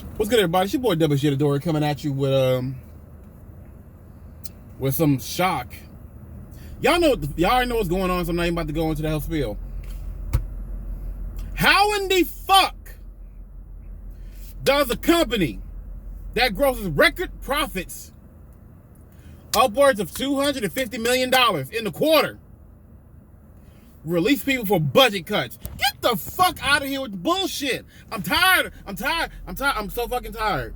What's good, everybody? It's your boy Double Shit Adore coming at you with some shock. Y'all already know what's going on, so I'm not even about to go into the hell spiel. How in the fuck does a company that grosses record profits upwards of $250 million in the quarter release people for budget cuts? Get the fuck out of here with the bullshit. I'm tired. I'm so fucking tired.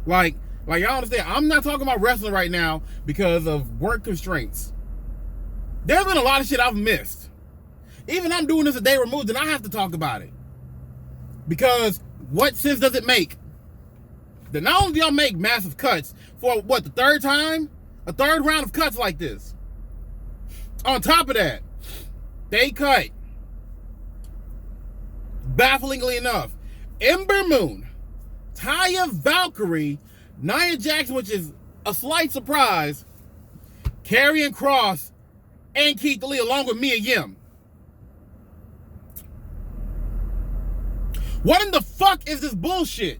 Like y'all understand, I'm not talking about wrestling right now because of work constraints. There's been a lot of shit I've missed. Even I'm doing this a day removed and I have to talk about it. Because what sense does it make that not only do y'all make massive cuts for what, the third time? A third round of cuts like this. On top of that, they cut, bafflingly enough, Ember Moon, Taya Valkyrie, Nia Jackson, which is a slight surprise, Karrion Kross, and Keith Lee, along with Mia Yim. What in the fuck is this bullshit?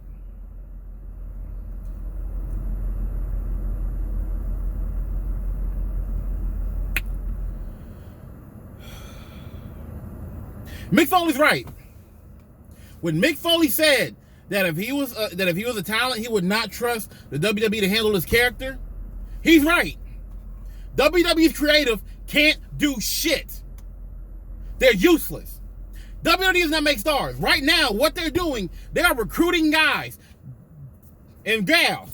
Mick Foley's right. When Mick Foley said that if he was a talent, he would not trust the WWE to handle his character, he's right. WWE's creative can't do shit. They're useless. WWE does not make stars. Right now, what they're doing, they are recruiting guys and gals,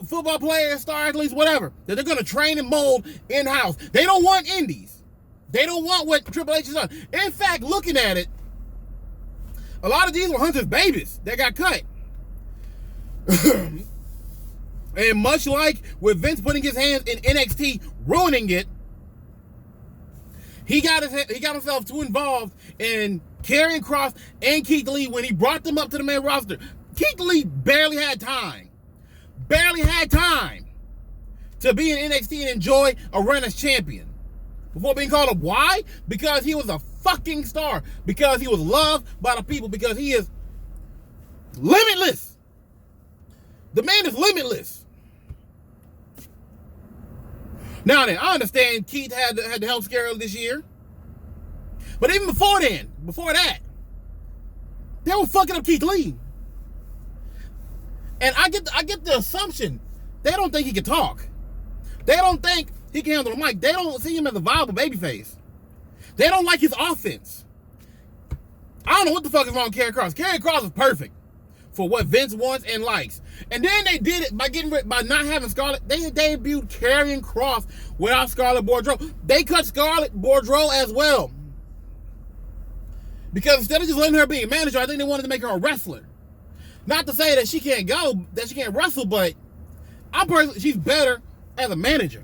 football players, star athletes, whatever, that they're going to train and mold in-house. They don't want indies. They don't want what Triple H has done. In fact, looking at it, a lot of these were Hunter's babies that got cut. And much like with Vince putting his hands in NXT, ruining it, he got himself too involved in Karrion Kross and Keith Lee when he brought them up to the main roster. Keith Lee barely had time to be in NXT and enjoy a run as champion before being called up. Why? Because he was a fucking star. Because he was loved by the people. Because he is limitless. The man is limitless. Now then, I understand Keith had the health scare this year. But even before that, they were fucking up Keith Lee. And I get the assumption they don't think he can talk. They don't think he can handle the mic. They don't see him as a viable babyface. They don't like his offense. I don't know what the fuck is wrong with Karrion Kross. Karrion Kross is perfect for what Vince wants and likes. And then they did it by not having Scarlett. They debuted Karrion Kross without Scarlett Bordeaux. They cut Scarlett Bordeaux as well. Because instead of just letting her be a manager, I think they wanted to make her a wrestler. Not to say that she can't go, that she can't wrestle, but she's better as a manager.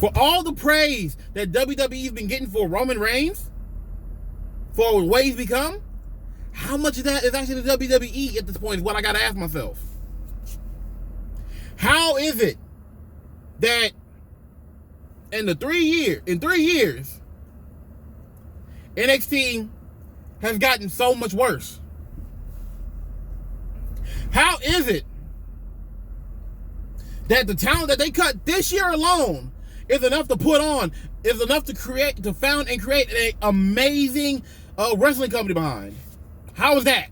For all the praise that WWE's been getting for Roman Reigns, for the way he's become, how much of that is actually the WWE at this point is what I gotta ask myself. How is it that in 3 years, NXT has gotten so much worse? How is it that the talent that they cut this year alone is enough to put on, is enough to found and create an amazing wrestling company behind? How is that?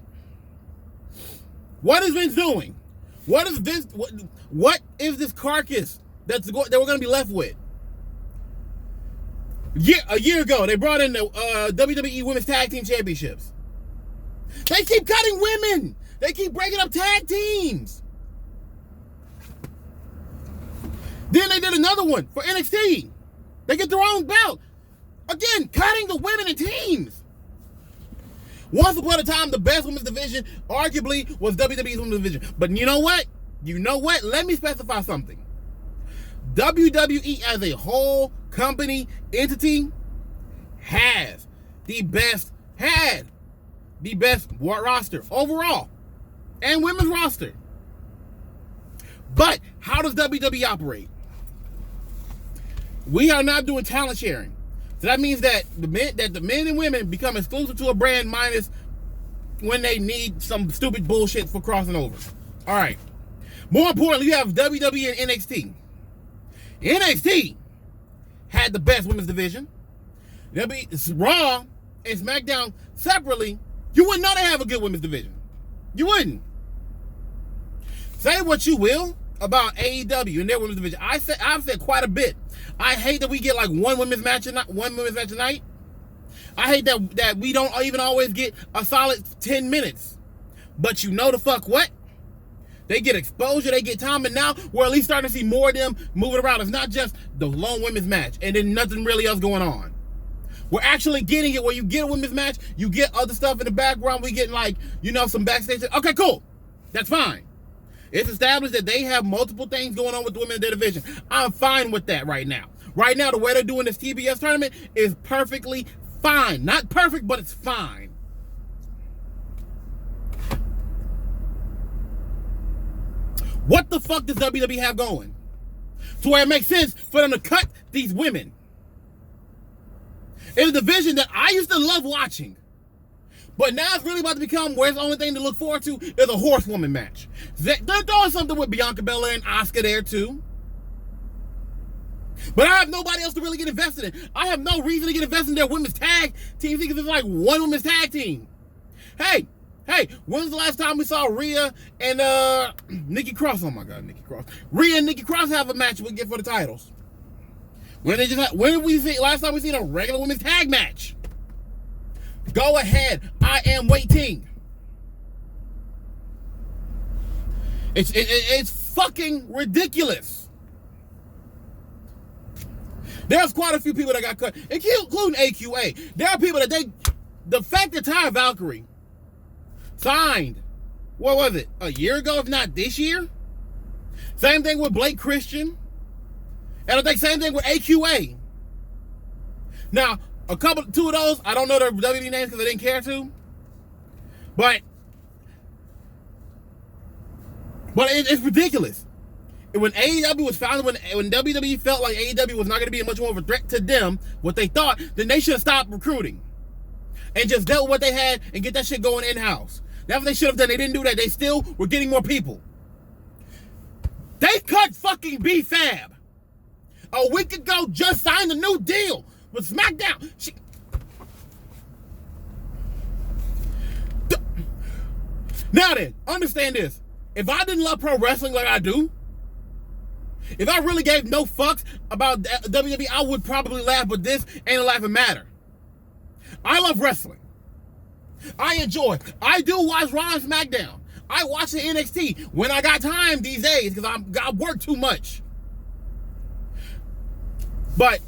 What is Vince doing? What is this carcass that we're going to be left with? A year ago, they brought in the WWE Women's Tag Team Championships. They keep cutting women. They keep breaking up tag teams. Then they did another one for NXT. They get their own belt. Again, cutting the women in teams. Once upon a time, the best women's division, arguably, was WWE's women's division. But you know what? Let me specify something. WWE as a whole company, entity, had the best roster overall and women's roster. But how does WWE operate? We are not doing talent sharing. So that means that the men and women become exclusive to a brand minus when they need some stupid bullshit for crossing over. All right. More importantly, you have WWE and NXT. NXT had the best women's division. Raw and SmackDown separately, you wouldn't know they have a good women's division. You wouldn't. Say what you will about AEW and their women's division. I've said quite a bit. I hate that we get like one women's match a night. I hate that we don't even always get a solid 10 minutes. But you know the fuck what? They get exposure, they get time, and now we're at least starting to see more of them moving around. It's not just the lone women's match and then nothing really else going on. We're actually getting it where you get a women's match, you get other stuff in the background, we get like, some backstage. Okay, cool. That's fine. It's established that they have multiple things going on with the women in their division. I'm fine with that right now. Right now, the way they're doing this TBS tournament is perfectly fine. Not perfect, but it's fine. What the fuck does WWE have going? To where it makes sense for them to cut these women in a division that I used to love watching. But now it's really about to become where the only thing to look forward to is a horsewoman match. They're throwing something with Bianca Belair and Asuka there too. But I have nobody else to really get invested in. I have no reason to get invested in their women's tag team because it's like one women's tag team. Hey, when was the last time we saw Rhea and Nikki Cross? Oh my God, Nikki Cross. Rhea and Nikki Cross have a match we get for the titles. When did we see last time we seen a regular women's tag match? Go ahead. I am waiting. It's fucking ridiculous. There's quite a few people that got cut, including AQA. There are people that the fact that Ty Valkyrie signed, what was it, a year ago, if not this year? Same thing with Blake Christian. And I think same thing with AQA. Now, two of those, I don't know their WWE names because I didn't care to. But it's ridiculous. When AEW was founded, when WWE felt like AEW was not going to be much more of a threat to them, what they thought, then they should have stopped recruiting. And just dealt with what they had and get that shit going in-house. That's what they should have done. They didn't do that. They still were getting more people. They cut fucking B-Fab. A week ago, just signed a new deal with SmackDown. Now then, understand this. If I didn't love pro wrestling like I do, if I really gave no fucks about WWE, I would probably laugh, but this ain't a laughing matter. I love wrestling. I enjoy. I do watch Raw and SmackDown. I watch the NXT when I got time these days because I work too much. But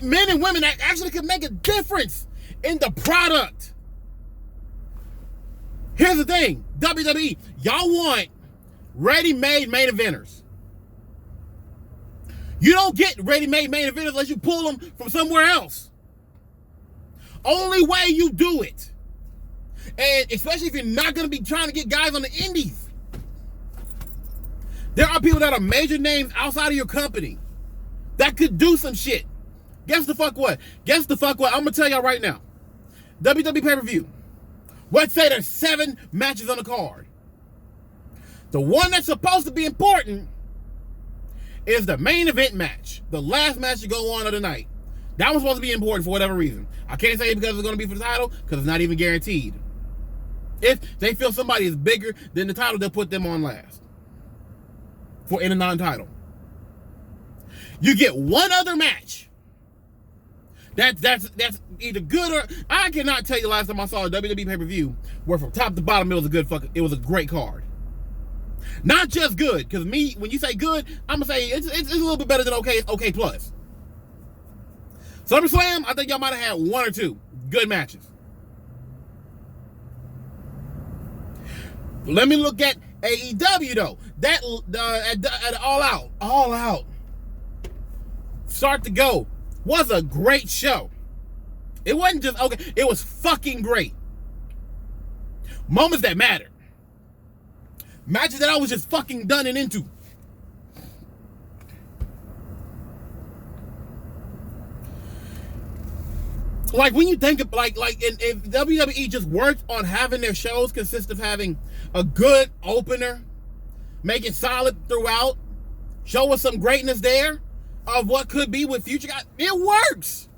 men and women that actually can make a difference in the product. Here's the thing, WWE, y'all want ready-made main eventers. You don't get ready-made main eventers unless you pull them from somewhere else. Only way you do it. And especially if you're not going to be trying to get guys on the indies. There are people that are major names outside of your company that could do some shit. Guess the fuck what? I'm going to tell y'all right now. WWE pay-per-view. Let's say there's 7 matches on the card. The one that's supposed to be important is the main event match. The last match to go on of the night. That one's supposed to be important for whatever reason. I can't say because it's going to be for the title, because it's not even guaranteed. If they feel somebody is bigger than the title, they'll put them on last. In a non-title. You get one other match. That's either good or... I cannot tell you last time I saw a WWE pay-per-view where from top to bottom it was a great card. Not just good, because when you say good, I'm going to say it's a little bit better than okay. It's okay plus. SummerSlam, I think y'all might have had 1 or 2 good matches. Let me look at AEW though. At All Out, start to go, was a great show. It wasn't just okay, it was fucking great. Moments that mattered. Matches that I was just fucking done and into. Like when you think of if WWE just worked on having their shows consist of having a good opener, make it solid throughout, show us some greatness there of what could be with future guys, it works.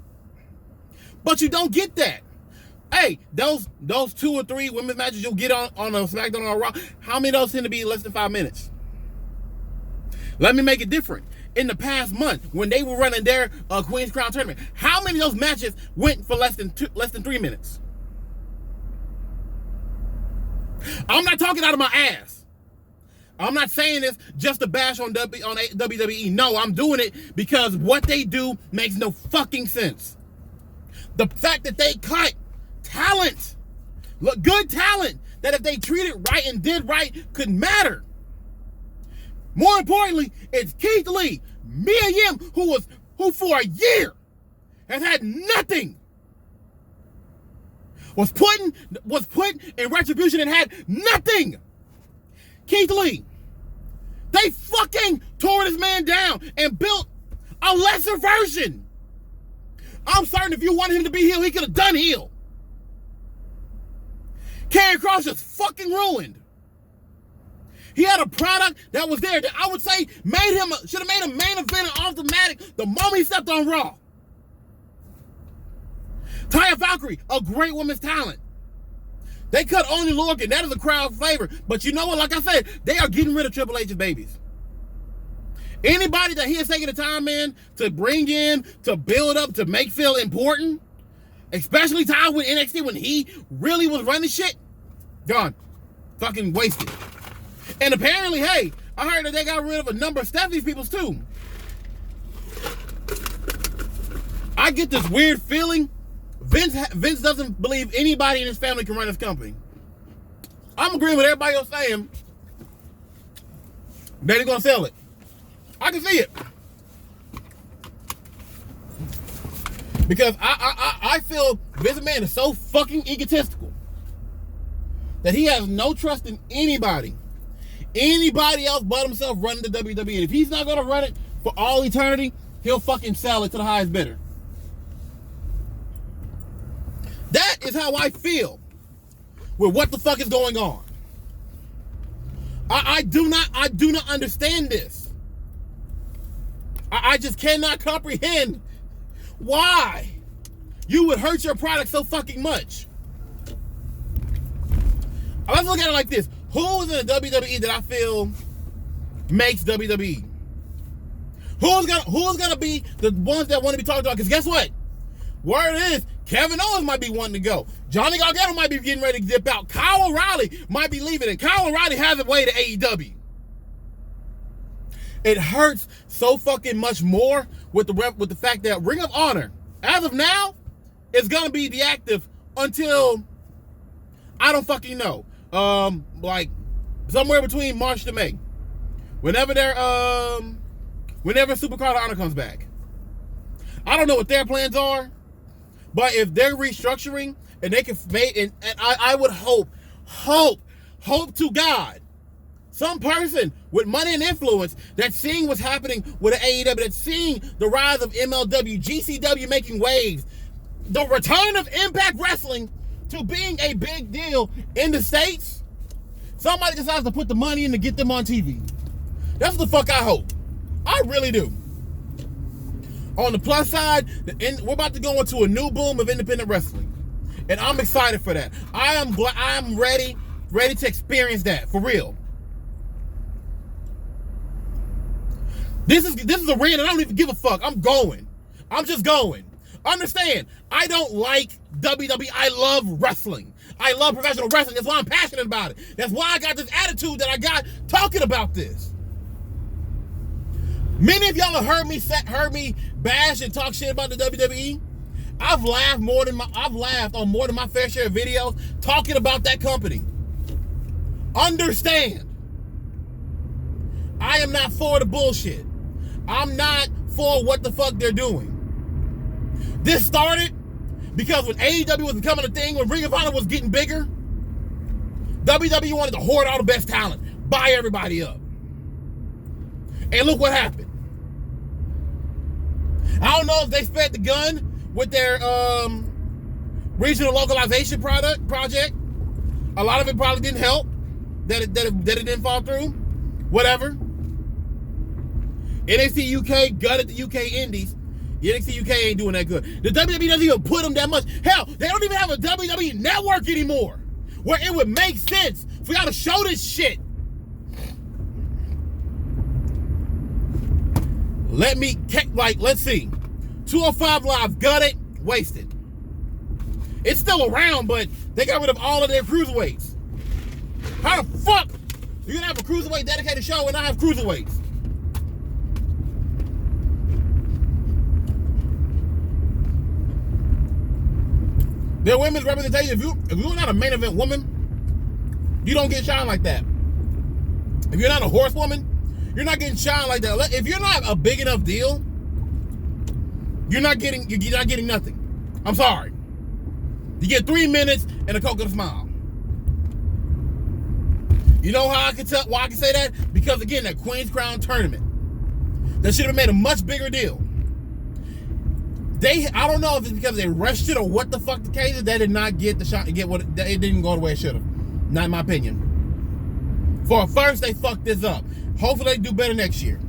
But you don't get that. Hey, those 2 or 3 women's matches you'll get on a SmackDown or Raw, how many of those tend to be less than 5 minutes? Let me make it different. In the past month, when they were running their Queen's Crown tournament, how many of those matches went for less than 3 minutes? I'm not talking out of my ass. I'm not saying this just to bash on WWE. No, I'm doing it because what they do makes no fucking sense. The fact that they cut talent, good talent, that if they treated right and did right could matter. More importantly, it's Keith Lee, Mia Yim, who for a year has had nothing, was put in retribution and had nothing. Keith Lee, they fucking tore this man down and built a lesser version. I'm certain if you wanted him to be heel, he could have done heel. Karrion Kross just fucking ruined. He had a product that was there that I would say should have made him main event and automatic the moment he stepped on Raw. Taya Valkyrie, a great woman's talent. They cut Oney Lorcan. That is a crowd favorite. But you know what? Like I said, they are getting rid of Triple H's babies. Anybody that he is taking the time in to bring in, to build up, to make feel important, especially tied with NXT when he really was running shit, gone. Fucking wasted. And apparently, hey, I heard that they got rid of a number of Stephanie's peoples too. I get this weird feeling Vince doesn't believe anybody in his family can run his company. I'm agreeing with everybody else saying that they're gonna sell it. I can see it. Because I feel Vince McMahon is so fucking egotistical that he has no trust in anybody else but himself running the WWE. And if he's not gonna run it for all eternity, he'll fucking sell it to the highest bidder. That is how I feel with what the fuck is going on. I do not understand this. I just cannot comprehend why you would hurt your product so fucking much. Let's look at it like this. Who is in the WWE that I feel makes WWE? Who's gonna be the ones that want to be talked about? Because guess what? Word is, Kevin Owens might be wanting to go. Johnny Gargano might be getting ready to dip out. Kyle O'Reilly might be leaving, and Kyle O'Reilly hasn't way to AEW. It hurts so fucking much more with the fact that Ring of Honor, as of now, is gonna be deactive until I don't fucking know. Like somewhere between March to May, whenever Supercard of Honor comes back. I don't know what their plans are, but if they're restructuring and they can make, and I would hope to God, some person with money and influence that's seeing what's happening with the AEW, that's seeing the rise of MLW, GCW making waves, the return of Impact Wrestling to being a big deal in the States, somebody decides to put the money in to get them on TV. That's what the fuck I hope. I really do. On the plus side, we're about to go into a new boom of independent wrestling. And I'm excited for that. I'm ready to experience that, for real. This is a rant and I don't even give a fuck. I'm going. I'm just going. Understand, I don't like WWE. I love wrestling. I love professional wrestling. That's why I'm passionate about it. That's why I got this attitude that I got talking about this. Many of y'all have heard me bash and talk shit about the WWE. I've laughed on more than my fair share of videos talking about that company. Understand, I am not for the bullshit. I'm not for what the fuck they're doing. This started because when AEW was becoming a thing, when Ring of Honor was getting bigger, WWE wanted to hoard all the best talent, buy everybody up. And look what happened. I don't know if they sped the gun with their regional localization project. A lot of it probably didn't help. That it didn't fall through. Whatever. NXT UK gutted the UK Indies. The NXT UK ain't doing that good. The WWE doesn't even put them that much. Hell, they don't even have a WWE network anymore where it would make sense for y'all to show this shit. Let's see. 205 Live, gutted, wasted. It's still around, but they got rid of all of their cruiserweights. How the fuck you gonna have a cruiserweight dedicated show and not have cruiserweights? Their women's representation, if you're not a main event woman, you don't get shine like that. If you're not a horsewoman, you're not getting shine like that. If you're not a big enough deal, you're not getting nothing. I'm sorry. You get 3 minutes and a coconut smile. You know how I can tell why I can say that? Because again, that Queen's Crown tournament, that should have made a much bigger deal. I don't know if it's because they rushed it or what the fuck the case is. They did not get the shot. It didn't go the way it should have. Not in my opinion. For first, they fucked this up. Hopefully, they do better next year.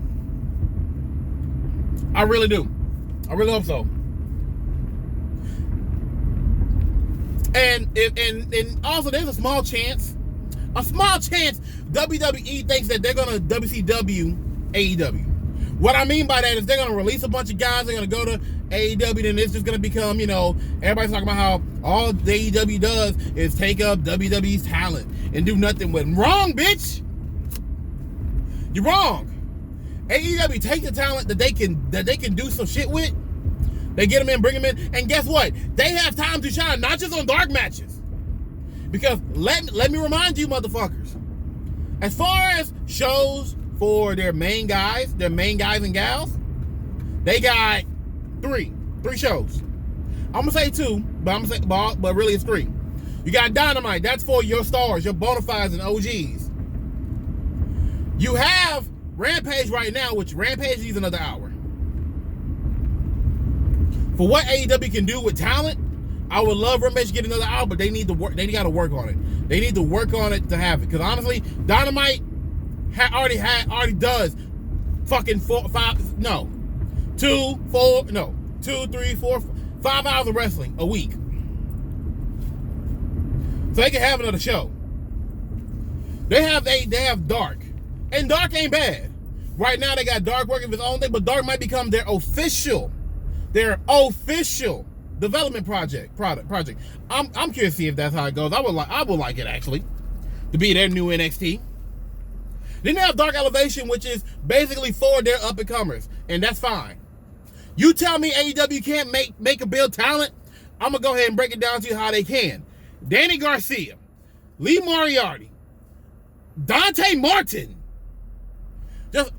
I really do. I really hope so. And also, there's a small chance WWE thinks that they're gonna WCW AEW. What I mean by that is they're gonna release a bunch of guys. They're gonna go to AEW, and it's just gonna become, everybody's talking about how all the AEW does is take up WWE's talent and do nothing with them. Wrong, bitch. You're wrong. AEW take the talent that they can do some shit with. They get them in, bring them in, and guess what? They have time to shine, not just on dark matches. Because let me remind you, motherfuckers, as far as shows for their main guys and gals, they got three shows. I'm gonna say two, but really it's three. You got Dynamite, that's for your stars, your bona fides and OGs. You have Rampage right now, which Rampage needs another hour. For what AEW can do with talent, I would love Rampage to get another hour, but they need to work. They got to work on it. They need to work on it to have it. Because honestly, Dynamite already does fucking 2, 3, 4, 5 hours of wrestling a week. So they can have another show. They have Dark, and Dark ain't bad. Right now they got Dark working with its own thing, but Dark might become their official development project. I'm curious to see if that's how it goes. I would like it actually to be their new NXT. Then they have Dark Elevation, which is basically for their up and comers, and that's fine. You tell me AEW can't make a build talent, I'm gonna go ahead and break it down to you how they can. Danny Garcia, Lee Moriarty, Dante Martin,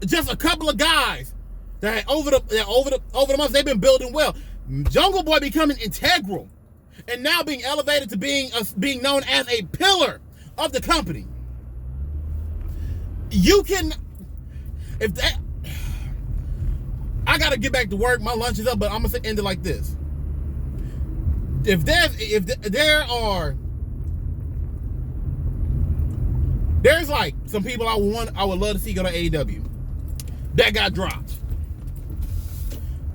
just a couple of guys that over the months they've been building well. Jungle Boy becoming integral, and now being elevated to being known as a pillar of the company. You can, I gotta get back to work. My lunch is up, but I'm gonna end it like this. There's like some people I would love to see go to AEW that got dropped.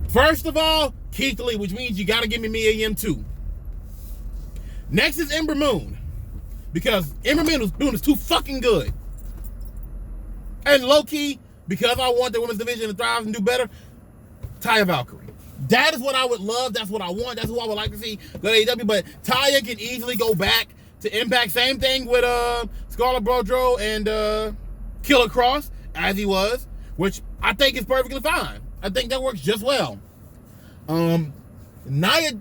First of all, Keith Lee, which means you gotta give me Mia Yim too. Next is Ember Moon, because Ember Moon is too fucking good. And low key, because I want the women's division to thrive and do better, Taya Valkyrie. That is what I would love. That's what I want. That's who I would like to see go to AEW. But Taya can easily go back to Impact. Same thing with Scarlett Bordeaux and Killer Cross, as he was, which I think is perfectly fine. I think that works just well. Nia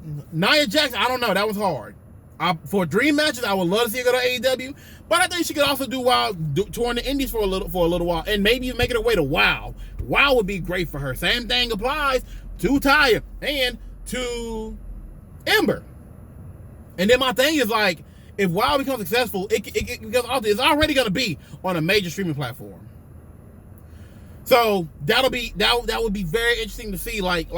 Jax, I don't know. That was hard. For dream matches, I would love to see her go to AEW, but I think she could also do touring the Indies for a little while, and maybe even making her way to WoW. WoW would be great for her. Same thing applies to Taya and to Ember. And then my thing is, like, if WoW becomes successful, it's already going to be on a major streaming platform. So that would be very interesting to see. Like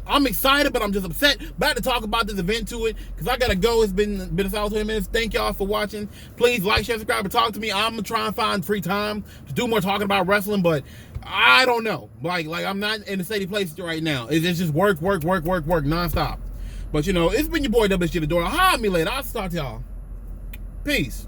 I'm excited, but I'm just upset. But I had to talk about this event to it because I gotta go. It's been a solid 20 minutes. Thank y'all for watching. Please like, share, subscribe, and talk to me. I'm gonna try and find free time to do more talking about wrestling, but I don't know. Like I'm not in a steady place right now. It's just work nonstop. But you know, it's been your boy WSG the Door. Holler at me later. I'll talk to y'all. Peace.